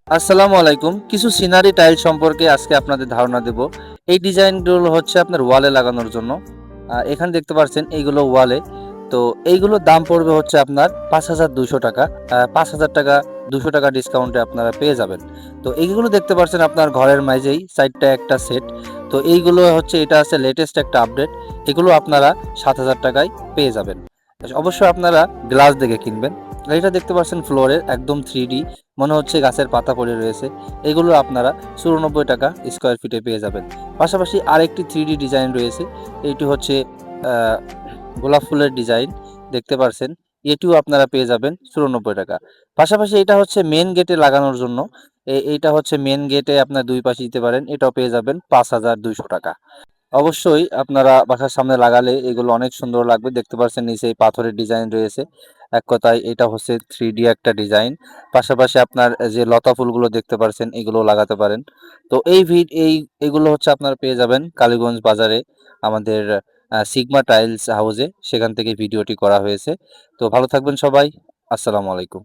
আসসালামু আলাইকুম। কিছু সিনারি টাইল সম্পর্কে আজকে আপনাদের ধারণা দেব। এই ডিজাইনগুলো হচ্ছে আপনার ওয়ালে লাগানোর জন্য। এখানে দেখতে পাচ্ছেন এইগুলো ওয়ালে। তো এইগুলোর দাম পড়বে হচ্ছে আপনার ৳৫,২০০। ৳৫,০০০ ৳২০০ ডিসকাউন্টে আপনারা পেয়ে যাবেন। তো এইগুলো দেখতে পাচ্ছেন আপনার ঘরের মাঝেই ৪ টা একটা সেট। তো এইগুলো হচ্ছে এটা আছে লেটেস্ট একটা আপডেট। এগুলো আপনারা ৳৭,০০০ য় পেয়ে যাবেন। অবশ্যই আপনারা গ্লাস দেখে কিনবেন। এটা দেখতে পাচ্ছেন ফ্লোরের একদম 3D মনে হচ্ছে গাছের পাতা পড়ে রয়েছে। এগুলো আপনারা ৳৯৪ স্কয়ার ফিটে পেয়ে যাবেন। পাশাপাশি আরেকটি 3D ডিজাইন রয়েছে। এটি হচ্ছে আ গোলাপ ফুলের ডিজাইন দেখতে পারছেন। এটিও আপনারা পেয়ে যাবেন ৳৯৪। পাশাপাশি এটা হচ্ছে মেইন গেটে লাগানোর জন্য। এইটা হচ্ছে মেইন গেটে আপনার ২ পাশে দিতে পারেন। এটাও পেয়ে যাবেন ৳৫,২০০। অবশ্যই আপনারা বাসার সামনে লাগালে এগুলো অনেক সুন্দর লাগবে। দেখতে পাচ্ছেন নিচে পাথরের ডিজাইন রয়েছে। এক কথায় এটা হচ্ছে 3D একটা ডিজাইন। পাশাপাশি আপনার যে লতা ফুলগুলো দেখতে পারছেন এগুলোও লাগাতে পারেন। তো এগুলো হচ্ছে আপনারা পেয়ে যাবেন কালীগঞ্জ বাজারে আমাদের সিগমা টাইলস হাউসে। সেখান থেকে ভিডিওটি করা হয়েছে। তো ভালো থাকবেন সবাই। আসসালামু আলাইকুম।